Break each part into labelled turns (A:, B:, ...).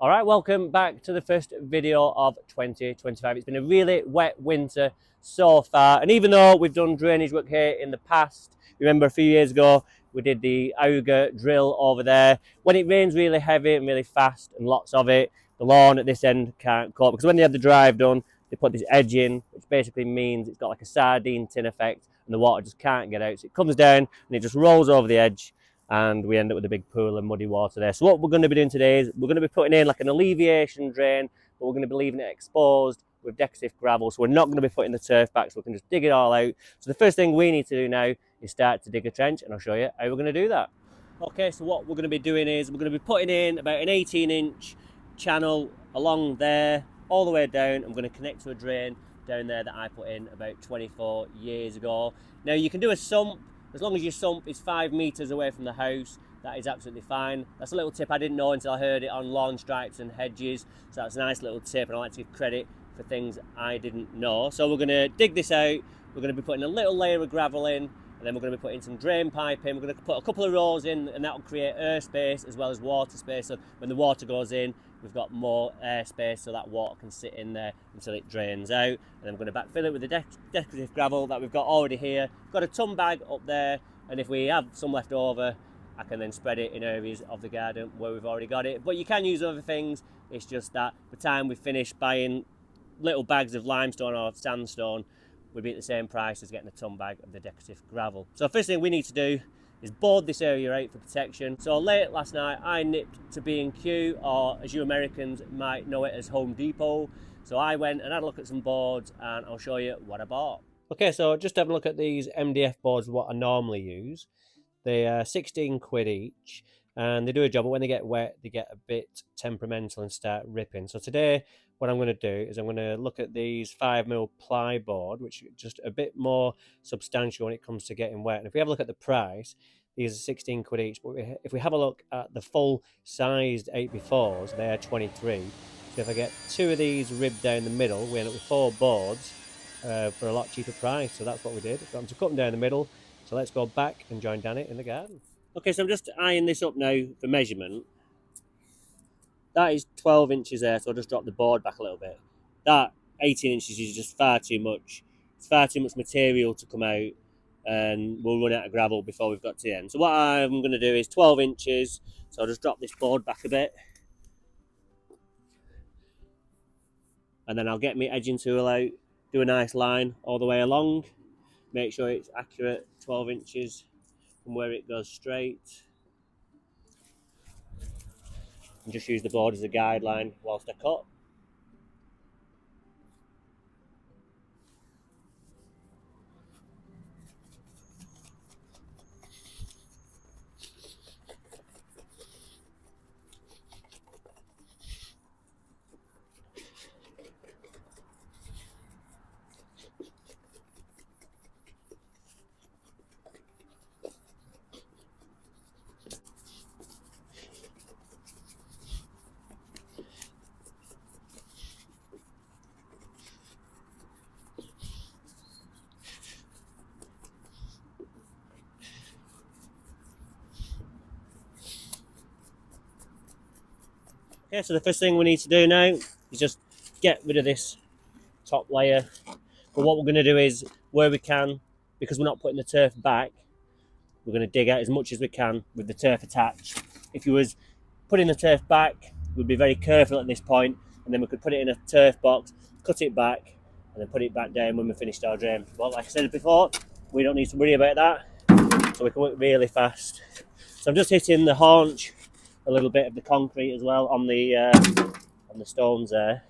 A: Alright, welcome back to the first video of 2025. It's been a really wet winter so far, and even though we've done drainage work here in the past, remember a few years ago we did the auger drill over there. When it rains really heavy and really fast and lots of it, the lawn at this end can't cope, because when they had the drive done, they put this edge in, which basically means it's got like a sardine tin effect and the water just can't get out. So it comes down and it just rolls over the edge, and we end up with a big pool of muddy water there. So what we're going to be doing today is we're going to be putting in like an alleviation drain, but we're going to be leaving it exposed with decorative gravel. So we're not going to be putting the turf back, so we can just dig it all out. So the first thing we need to do now is start to dig a trench, and I'll show you how we're going to do that. Okay, so what we're going to be doing is we're going to be putting in about an 18-inch channel along there, all the way down. I'm going to connect to a drain down there that I put in about 24 years ago. Now you can do a sump. As long as your sump is 5 metres away from the house, that is absolutely fine. That's a little tip I didn't know until I heard it on lawn stripes and hedges. So that's a nice little tip, and I like to give credit for things I didn't know. So we're going to dig this out. We're going to be putting a little layer of gravel in, and then we're going to be putting some drain pipe in. We're going to put a couple of rows in, and that will create air space as well as water space. So when the water goes in, we've got more air space, so that water can sit in there until it drains out. And then we're going to backfill it with the decorative gravel that we've got already here. Got a ton bag up there, and if we have some left over, I can then spread it in areas of the garden where we've already got it. But you can use other things. It's just that by the time we finish buying little bags of limestone or sandstone, would be at the same price as getting a ton bag of the decorative gravel. So first thing we need to do is board this area out for protection. So late last night I nipped to B&Q, or as you Americans might know it as Home Depot. So I went and had a look at some boards, and I'll show you what I bought. Okay, so just have a look at these MDF boards, what I normally use. They are 16 quid each, and they do a job, but when they get wet they get a bit temperamental and start ripping. So today what I'm going to do is I'm going to look at these 5mm ply board, which is just a bit more substantial when it comes to getting wet. And if we have a look at the price, these are 16 quid each, but if we have a look at the full sized 8x4s, they are 23. So if I get 2 of these ribbed down the middle, we end up with 4 boards for a lot cheaper price. So that's what we did. Got them to cut them down the middle. So let's go back and join Danny in the garden. Okay, so I'm just eyeing this up now for measurement. That is 12 inches there, so I'll just drop the board back a little bit. That 18 inches is just far too much. It's far too much material to come out, and we'll run out of gravel before we've got to the end. So what I'm going to do is 12 inches, so I'll just drop this board back a bit. And then I'll get my edging tool out, do a nice line all the way along. Make sure it's accurate, 12 inches from where it goes straight. And just use the board as a guideline whilst I cut. Okay, so the first thing we need to do now is just get rid of this top layer. But what we're going to do is, where we can, because we're not putting the turf back, we're going to dig out as much as we can with the turf attached. If you was putting the turf back, we'd be very careful at this point, and then we could put it in a turf box, cut it back, and then put it back down when we finished our drain. But like I said before, we don't need to worry about that, so we can work really fast. So I'm just hitting the haunch, a little bit of the concrete as well on the stones there.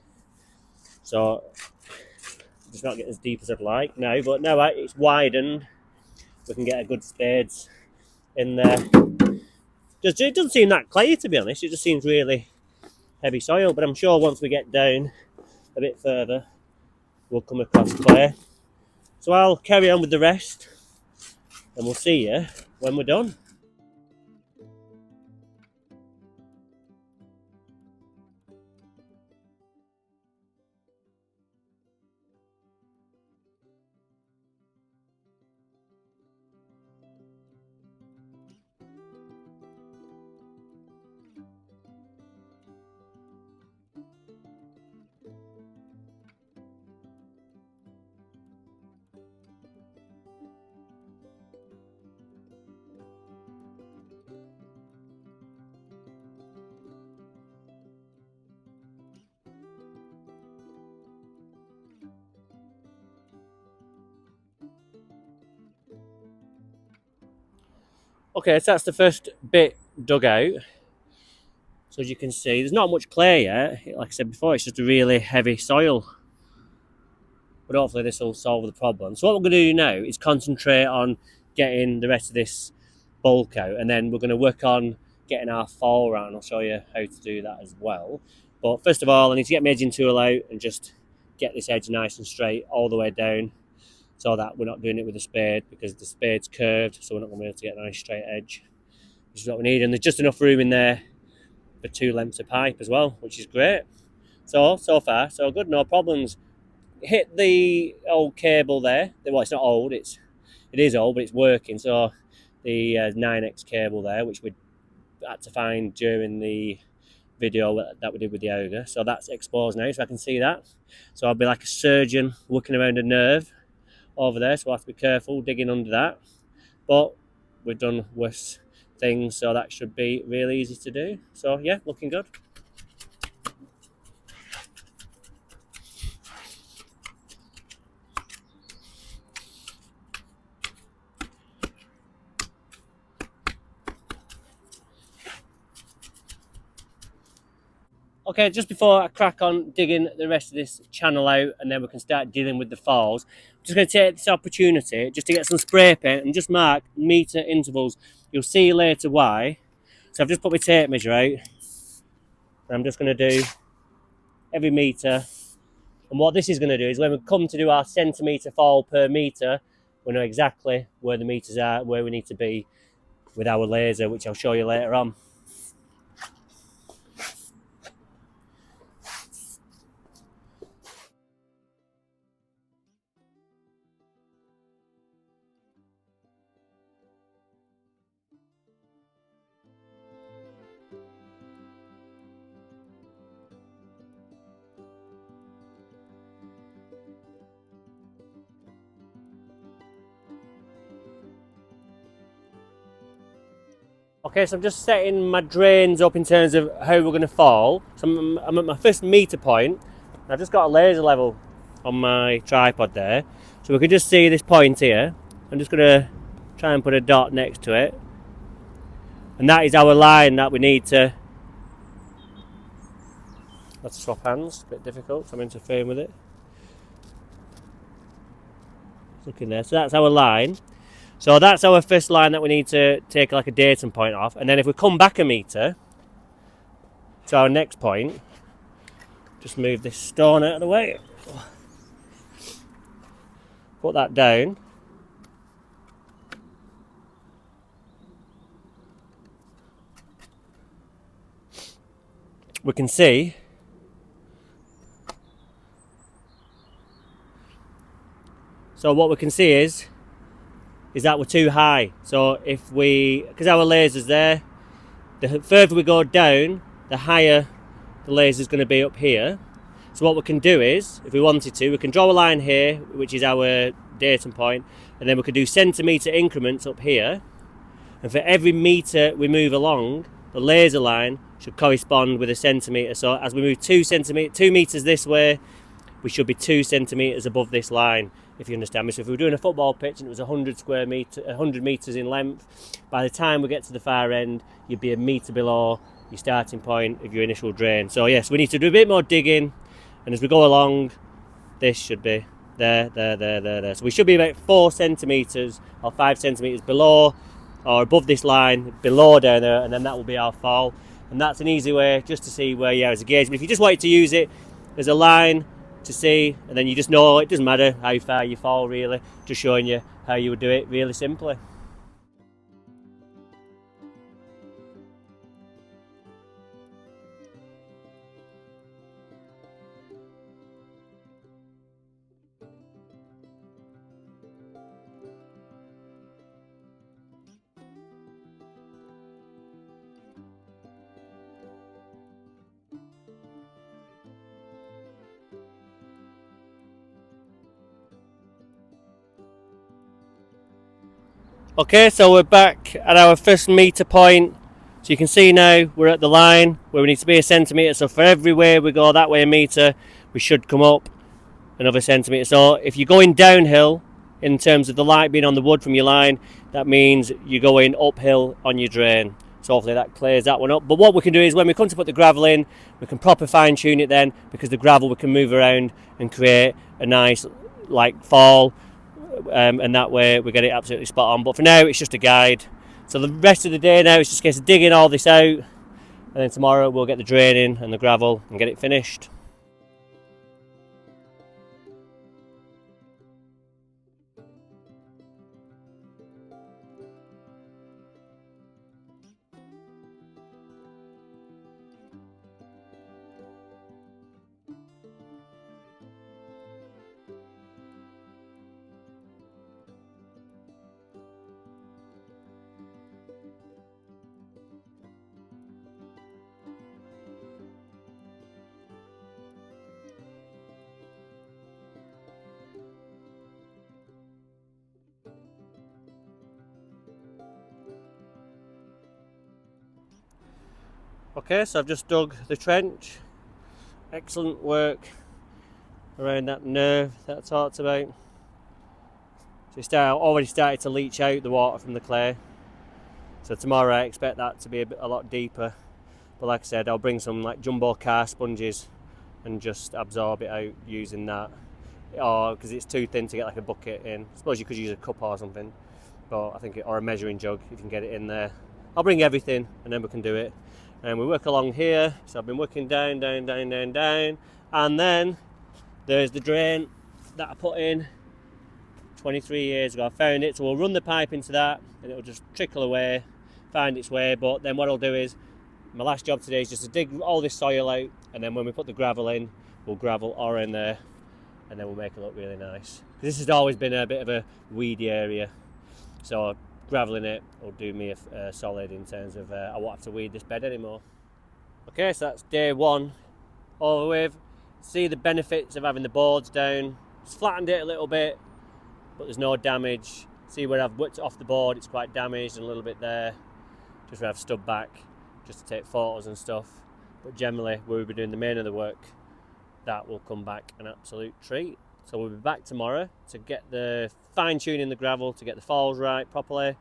A: So just not get as deep as I'd like now, but now it's widened, we can get a good spades in there. It doesn't seem that clay, to be honest. It just seems really heavy soil, but I'm sure once we get down a bit further we'll come across clay. So I'll carry on with the rest, and we'll see you when we're done. Okay, so that's the first bit dug out. So as you can see, there's not much clay yet. Like I said before, it's just a really heavy soil. But hopefully this will solve the problem. So what we're going to do now is concentrate on getting the rest of this bulk out, and then we're going to work on getting our fall round. I'll show you how to do that as well. But first of all, I need to get my edging tool out and just get this edge nice and straight all the way down, so that we're not doing it with a spade, because the spade's curved, so we're not going to be able to get a nice straight edge. Which is what we need, and there's just enough room in there for 2 lengths of pipe as well, which is great. So far so good, no problems. Hit the old cable there. Well, it's not old, it is old, but it's working. So the 9X cable there, which we had to find during the video that we did with the auger. So that's exposed now, so I can see that. So I'll be like a surgeon looking around a nerve over there, so I have to be careful digging under that. But we've done worse things, so that should be really easy to do. So yeah, looking good. Okay, just before I crack on digging the rest of this channel out, and then we can start dealing with the falls, I'm just going to take this opportunity just to get some spray paint and just mark metre intervals. You'll see later why. So I've just put my tape measure out, and I'm just going to do every metre. And what this is going to do is when we come to do our centimetre fall per metre, we know exactly where the metres are, where we need to be with our laser, which I'll show you later on. Okay, so I'm just setting my drains up in terms of how we're going to fall. So I'm at my first metre point. I've just got a laser level on my tripod there. So we can just see this point here. I'm just going to try and put a dot next to it. And that is our line that we need to... Let's swap hands, a bit difficult, so I'm interfering with it. Looking there, so that's our line. So that's our first line that we need to take like a datum point off. And then if we come back a metre to our next point, just move this stone out of the way. Put that down. We can see so what we can see is that we're too high. So if we, because our laser's there, the further we go down, the higher the laser's going to be up here. So what we can do is, if we wanted to, we can draw a line here, which is our datum point, and then we could do centimetre increments up here. And for every metre we move along, the laser line should correspond with a centimetre. So as we move 2 metres this way, we should be 2 centimetres above this line, if you understand me. So if we were doing a football pitch and it was 100 metres in length, by the time we get to the far end, you'd be a metre below your starting point of your initial drain. So yes, we need to do a bit more digging, and as we go along, this should be there. So we should be about 4 centimetres or 5 centimetres below or above this line, below down there, and then that will be our fall. And that's an easy way just to see where you are as a gauge. But if you just wanted to use it as a line to see, and then you just know it doesn't matter how far you fall, really, just showing you how you would do it really simply. Okay, so we're back at our first metre point. So you can see now we're at the line where we need to be a centimetre. So for every way we go that way a metre, we should come up another centimetre. So if you're going downhill in terms of the light being on the wood from your line, that means you're going uphill on your drain. So hopefully that clears that one up. But what we can do is when we come to put the gravel in, we can proper fine tune it then, because the gravel we can move around and create a nice like fall, and that way we get it absolutely spot on. But for now it's just a guide. So the rest of the day now it's just a case of digging all this out, and then tomorrow we'll get the drain in and the gravel and get it finished. Okay, so I've just dug the trench. Excellent work around that nerve that I talked about. So it's already started to leach out the water from the clay. So tomorrow I expect that to be a lot deeper. But like I said, I'll bring some like jumbo car sponges and just absorb it out using that. Or because it's too thin to get like a bucket in. I suppose you could use a cup or something. But I think or a measuring jug if you can get it in there. I'll bring everything and then we can do it. And we work along here, so I've been working down, and then there's the drain that I put in 23 years ago. I found it, so we'll run the pipe into that and it'll just trickle away, find its way. But then what I'll do is, my last job today is just to dig all this soil out, and then when we put the gravel in, we'll gravel ore in there, and then we'll make it look really nice. This has always been a bit of a weedy area, so graveling it will do me a solid in terms of I won't have to weed this bed anymore. Okay, so that's day one over with. See the benefits of having the boards down. It's flattened it a little bit, but there's no damage. See where I've whipped it off the board, it's quite damaged and a little bit there. Just where I've stood back just to take photos and stuff. But generally, where we'll be doing the main of the work, that will come back an absolute treat. So we'll be back tomorrow to get the fine tuning the gravel, to get the falls right properly.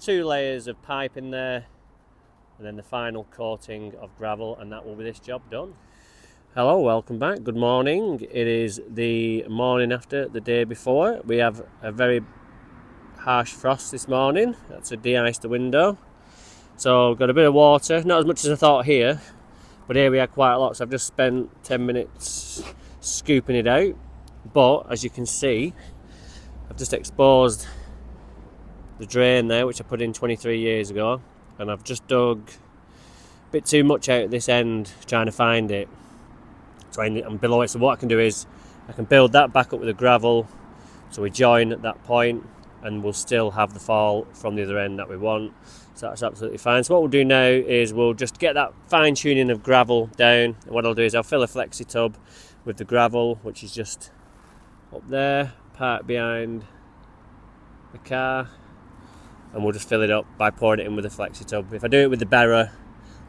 A: 2 layers of pipe in there, and then the final coating of gravel, and that will be this job done. Hello, welcome back. Good morning. It is the morning after the day before. We have a very harsh frost this morning. That's to de-ice the window. So got a bit of water, not as much as I thought here, but here we had quite a lot. So I've just spent 10 minutes scooping it out. But as you can see, I've just exposed the drain there, which I put in 23 years ago, and I've just dug a bit too much out at this end trying to find it. So I'm below it. So what I can do is I can build that back up with the gravel, so we join at that point, and we'll still have the fall from the other end that we want. So that's absolutely fine. So what we'll do now is we'll just get that fine tuning of gravel down. And what I'll do is I'll fill a flexi tub with the gravel, which is just up there, parked behind the car, and we'll just fill it up by pouring it in with a flexi tub. If I do it with the barrow,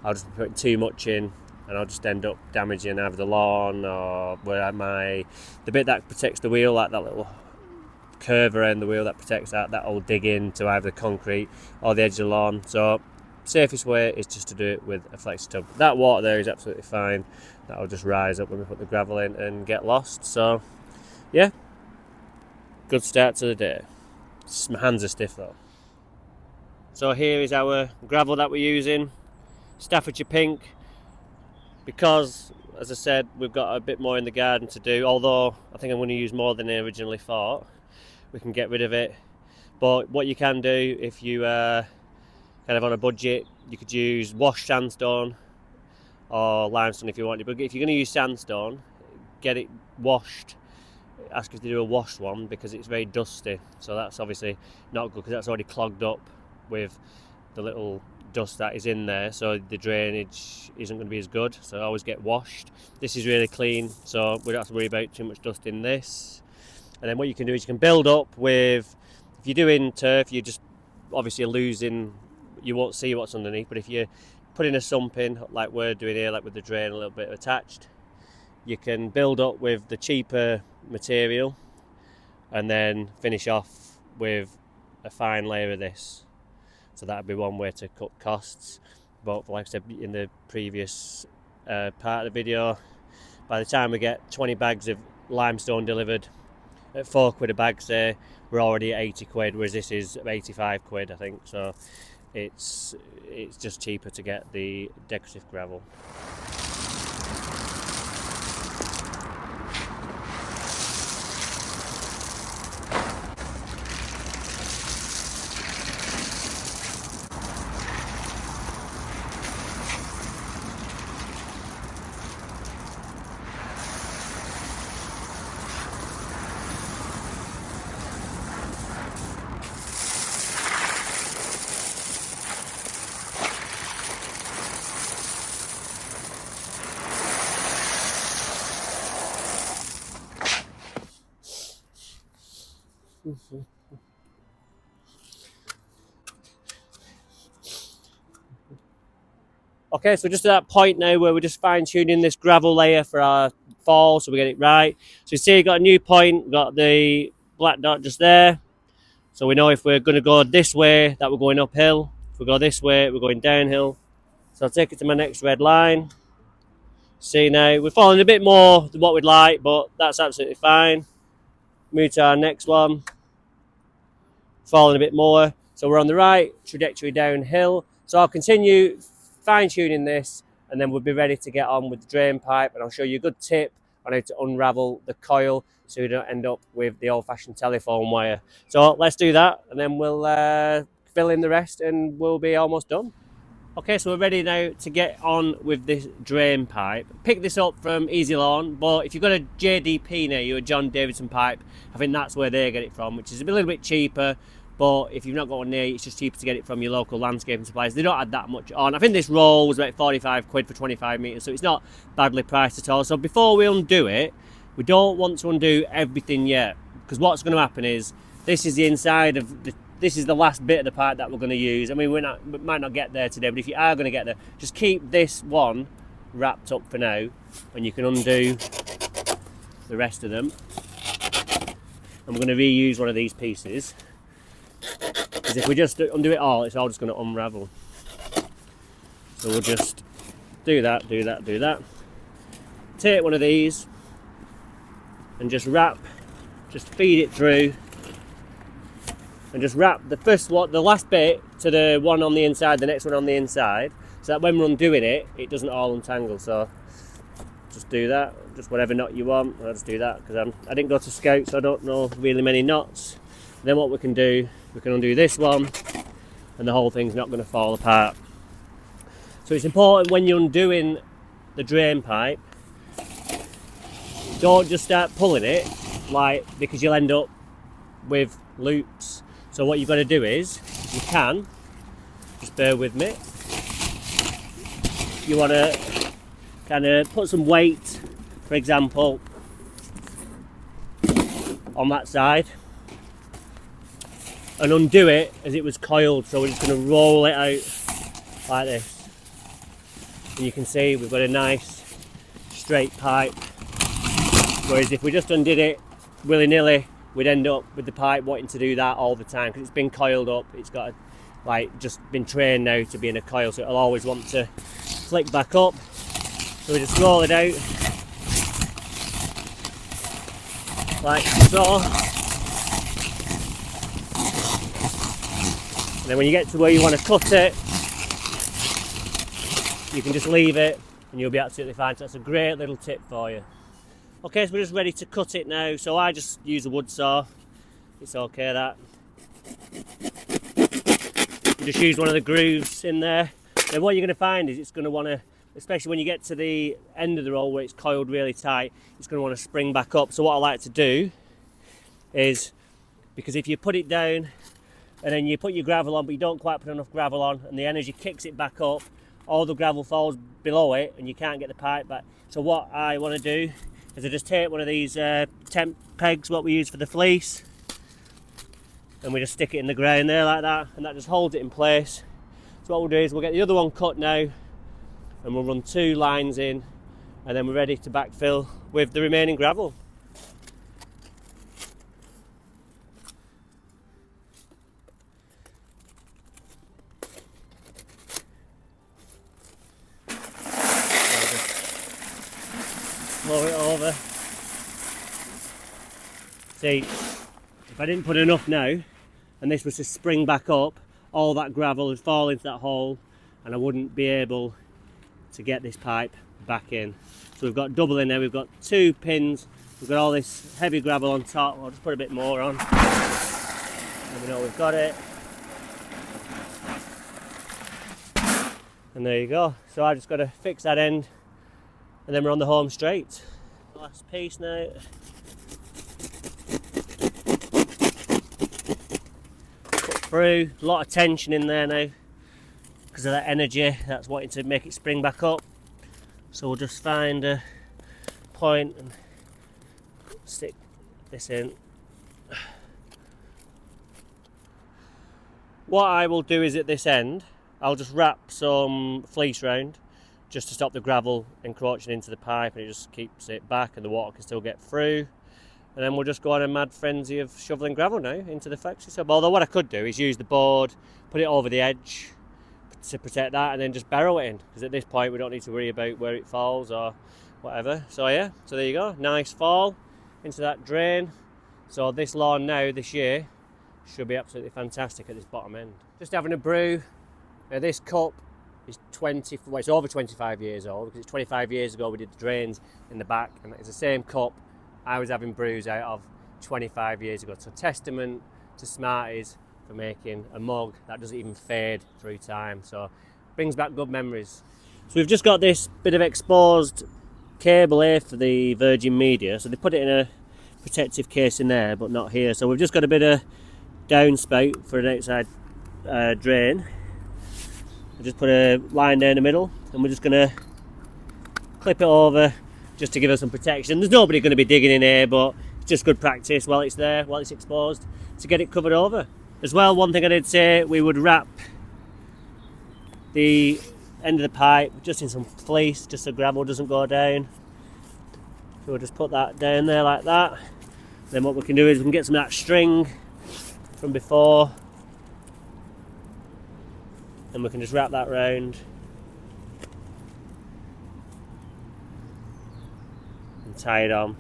A: I'll just put too much in and I'll just end up damaging either the lawn or the bit that protects the wheel, like that little curve around the wheel that protects that'll dig into either the concrete or the edge of the lawn. So safest way is just to do it with a flexi tub. That water there is absolutely fine. That'll just rise up when we put the gravel in and get lost. So yeah, good start to the day. My hands are stiff though. So here is our gravel that we're using, Staffordshire Pink, because as I said we've got a bit more in the garden to do, although I think I'm going to use more than I originally thought. We can get rid of it, but what you can do if you are kind of on a budget, you could use washed sandstone or limestone if you want. But if you're going to use sandstone, get it washed. Ask if they do a washed one because it's very dusty, so that's obviously not good because that's already clogged up with the little dust that is in there, so the drainage isn't going to be as good. So always get washed. This is really clean, so we don't have to worry about too much dust in this. And then what you can do is you can build up with, if you're doing turf, you're just obviously losing, you won't see what's underneath, but if you put in a sump in like we're doing here, like with the drain a little bit attached, you can build up with the cheaper material and then finish off with a fine layer of this. So that would be one way to cut costs. But like I said in the previous part of the video, by the time we get 20 bags of limestone delivered at £4 a bag, say, we're already at 80 quid, whereas this is 85 quid, I think. So it's just cheaper to get the decorative gravel. Okay, so just at that point now where we're just fine-tuning this gravel layer for our fall, so we get it right. So you see we've got a new point, we've got the black dot just there. So we know if we're going to go this way, that we're going uphill. If we go this way, we're going downhill. So I'll take it to my next red line. See now, we're falling a bit more than what we'd like, but that's absolutely fine. Move to our next one. Falling a bit more. So we're on the right trajectory downhill. So I'll continue fine-tuning this, and then we'll be ready to get on with the drain pipe, and I'll show you a good tip on how to unravel the coil so you don't end up with the old-fashioned telephone wire. So let's do that, and then we'll fill in the rest and we'll be almost done. Okay, so we're ready now to get on with this drain pipe. Pick this up from Easy Lawn, but if you've got a JDP near you, a John Davidson pipe, I think that's where they get it from, which is a little bit cheaper. But if you've not got one near you, it's just cheaper to get it from your local landscaping suppliers. They don't add that much on. I think this roll was about 45 quid for 25 metres, so it's not badly priced at all. So before we undo it, we don't want to undo everything yet, because what's going to happen is, this is the inside of this is the last bit of the pipe that we're going to use. I mean, we might not get there today, but if you are going to get there, just keep this one wrapped up for now, and you can undo the rest of them. I'm going to reuse one of these pieces, because if we just undo it all, it's all just going to unravel. So we'll just do that, do that, do that. Take one of these and just wrap, just feed it through, and just wrap the first one, the last bit, to the one on the inside, the next one on the inside, so that when we're undoing it, it doesn't all untangle. So just do that, just whatever knot you want. I'll just do that because I didn't go to Scout, so I don't know really many knots. And then what we can do, we can undo this one, and the whole thing's not going to fall apart. So it's important when you're undoing the drain pipe, don't just start pulling it, because you'll end up with loops. So what you've got to do is, you can, just bear with me, you want to kind of put some weight, for example, on that side, and undo it as it was coiled. So we're just going to roll it out like this, and you can see we've got a nice straight pipe. Whereas if we just undid it willy-nilly, we'd end up with the pipe wanting to do that all the time, because it's been coiled up. It's got just been trained now to be in a coil, so it'll always want to flick back up. So we just roll it out like so. And then when you get to where you want to cut it, you can just leave it and you'll be absolutely fine. So that's a great little tip for you. Okay, so we're just ready to cut it now. So I just use a wood saw. It's okay that. You just use one of the grooves in there. Then what you're going to find is it's going to want to, especially when you get to the end of the roll where it's coiled really tight, it's going to want to spring back up. So what I like to do is, because if you put it down and then you put your gravel on, but you don't quite put enough gravel on, and the energy kicks it back up, all the gravel falls below it and you can't get the pipe back. So what I want to do is I just take one of these temp pegs, what we use for the fleece, and we just stick it in the ground there like that, and that just holds it in place. So what we'll do is we'll get the other one cut now, and we'll run 2 lines in, and then we're ready to backfill with the remaining gravel. pour it over. See, if I didn't put enough now, and this was to spring back up, all that gravel would fall into that hole, and I wouldn't be able to get this pipe back in. So we've got double in there, we've got 2 pins, we've got all this heavy gravel on top. I'll just put a bit more on, and we know we've got it. And there you go. So I just got to fix that end, and then we're on the home straight. Last piece now. Put through, a lot of tension in there now because of that energy that's wanting to make it spring back up. So we'll just find a point and stick this in. What I will do is at this end, I'll just wrap some fleece round just to stop the gravel encroaching into the pipe, and it just keeps it back and the water can still get through. And then we'll just go on a mad frenzy of shoveling gravel now into the flexi sub. Although what I could do is use the board, put it over the edge to protect that, and then just barrel it in, because at this point we don't need to worry about where it falls or whatever. So yeah, so there you go, nice fall into that drain. So this lawn now this year should be absolutely fantastic at this bottom end. Just having a brew. Now this cup is it's over 25 years old, because it's 25 years ago we did the drains in the back, and it's the same cup I was having brews out of 25 years ago. So testament to Smarties for making a mug that doesn't even fade through time. So brings back good memories. So we've just got this bit of exposed cable here for the virgin media. So they put it in a protective case in there, but not here. So we've just got a bit of downspout for an outside drain. I just put a line down the middle, and we're just going to clip it over just to give us some protection. There's nobody going to be digging in here, but it's just good practice while it's there, while it's exposed, to get it covered over. As well, one thing I did say, we would wrap the end of the pipe just in some fleece, just so gravel doesn't go down. So we'll just put that down there like that. Then what we can do is we can get some of that string from before, and we can just wrap that round and tie it on.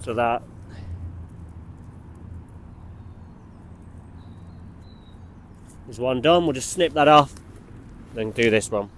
A: So that is one done. We'll just snip that off, then do this one.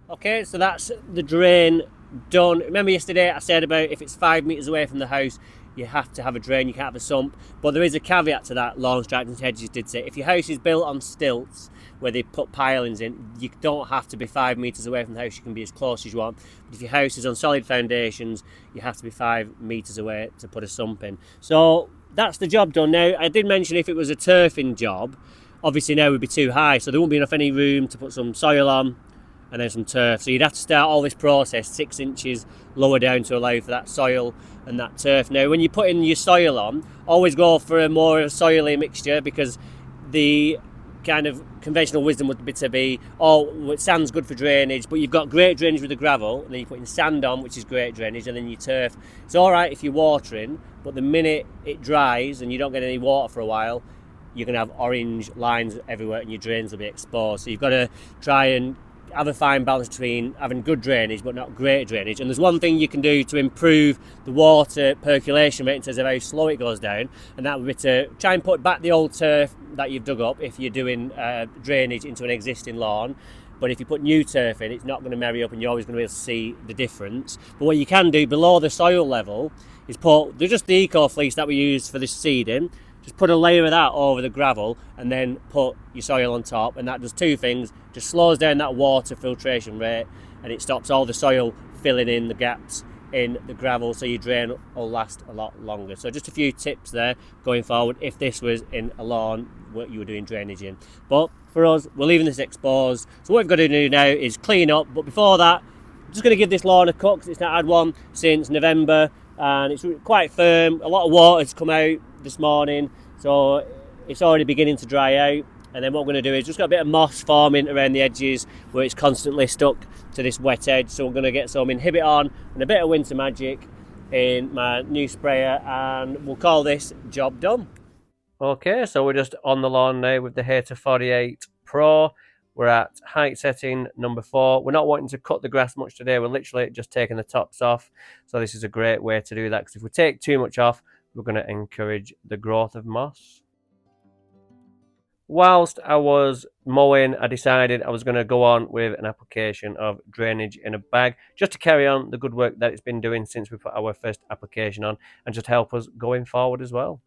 A: Okay, so that's the drain done. Remember yesterday I said about if it's 5 metres away from the house, you have to have a drain, you can't have a sump. But there is a caveat to that, Lawn Stripes and Hedges did say. If your house is built on stilts, where they put pilings in, you don't have to be 5 metres away from the house, you can be as close as you want. But if your house is on solid foundations, you have to be 5 metres away to put a sump in. So that's the job done. Now, I did mention if it was a turfing job, obviously now it would be too high, so there wouldn't be enough any room to put some soil on and then some turf. So you'd have to start all this process 6 inches lower down to allow for that soil and that turf. Now, when you put in your soil on, always go for a more soily mixture, because the kind of conventional wisdom would be to be, oh, sand's good for drainage, but you've got great drainage with the gravel, and then you're putting sand on, which is great drainage, and then your turf. It's all right if you're watering, but the minute it dries and you don't get any water for a while, you're going to have orange lines everywhere and your drains will be exposed. So you've got to try and have a fine balance between having good drainage but not great drainage. And there's one thing you can do to improve the water percolation rate in terms of how slow it goes down, and that would be to try and put back the old turf that you've dug up if you're doing drainage into an existing lawn. But if you put new turf in, it's not going to marry up and you're always going to be able to see the difference. But what you can do below the soil level is put, there's just the eco fleece that we use for this seeding, just put a layer of that over the gravel and then put your soil on top, and that does two things. Just slows down that water filtration rate, and it stops all the soil filling in the gaps in the gravel, so your drain will last a lot longer. So just a few tips there going forward if this was in a lawn what you were doing drainage in. But for us, we're leaving this exposed, so what we've got to do now is clean up. But before that, I'm just going to give this lawn a cut because it's not had one since November, and it's quite firm. A lot of water's come out this morning, so it's already beginning to dry out. And then what we're going to do is just got a bit of moss forming around the edges where it's constantly stuck to this wet edge. So we're going to get some Inhibit on and a bit of Winter Magic in my new sprayer, and we'll call this job done. Okay, so we're just on the lawn now with the Hater 48 Pro. We're at height setting number 4. We're not wanting to cut the grass much today. We're literally just taking the tops off. So this is a great way to do that, because if we take too much off, we're going to encourage the growth of moss. Whilst I was mowing, I decided I was going to go on with an application of drainage in a bag, just to carry on the good work that it's been doing since we put our first application on, and just help us going forward as well.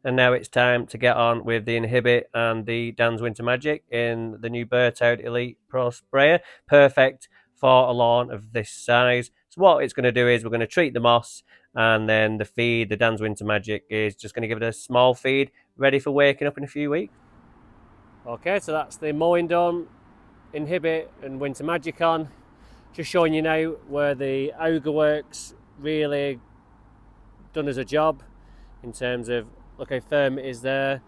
A: And now it's time to get on with the Inhibit and the Dan's Winter Magic in the new Berthoud Elite Pro Sprayer. Perfect for a lawn of this size. So what it's going to do is we're going to treat the moss, and then the feed, the Dan's Winter Magic, is just going to give it a small feed ready for waking up in a few weeks. Okay, so that's the mowing done, Inhibit and Winter Magic on. Just showing you now where the auger works really done as a job in terms of look how firm it is there.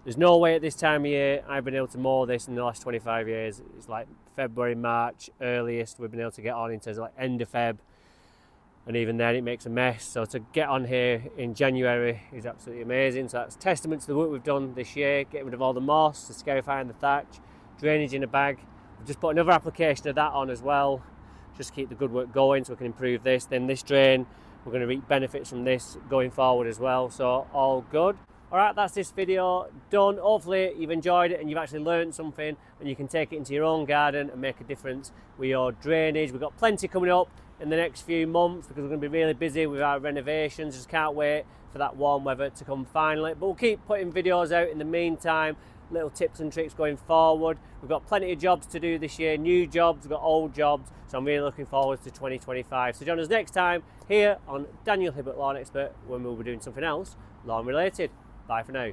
A: There's no way at this time of year I've been able to mow this in the last 25 years. It's like February, March earliest we've been able to get on in terms of like end of Feb. And even then it makes a mess. So to get on here in January is absolutely amazing. So that's testament to the work we've done this year, getting rid of all the moss, the scarifying the thatch, drainage in a bag. We've just put another application of that on as well, just to keep the good work going so we can improve this. Then this drain, we're going to reap benefits from this going forward as well. So all good. All right, that's this video done. Hopefully you've enjoyed it and you've actually learned something, and you can take it into your own garden and make a difference with your drainage. We've got plenty coming up in the next few months because we're going to be really busy with our renovations. Just can't wait for that warm weather to come finally. But we'll keep putting videos out in the meantime, little tips and tricks going forward. We've got plenty of jobs to do this year, new jobs, we've got old jobs, so I'm really looking forward to 2025. So join us next time here on Daniel Hibbert Lawn Expert when we'll be doing something else lawn related. Bye for now.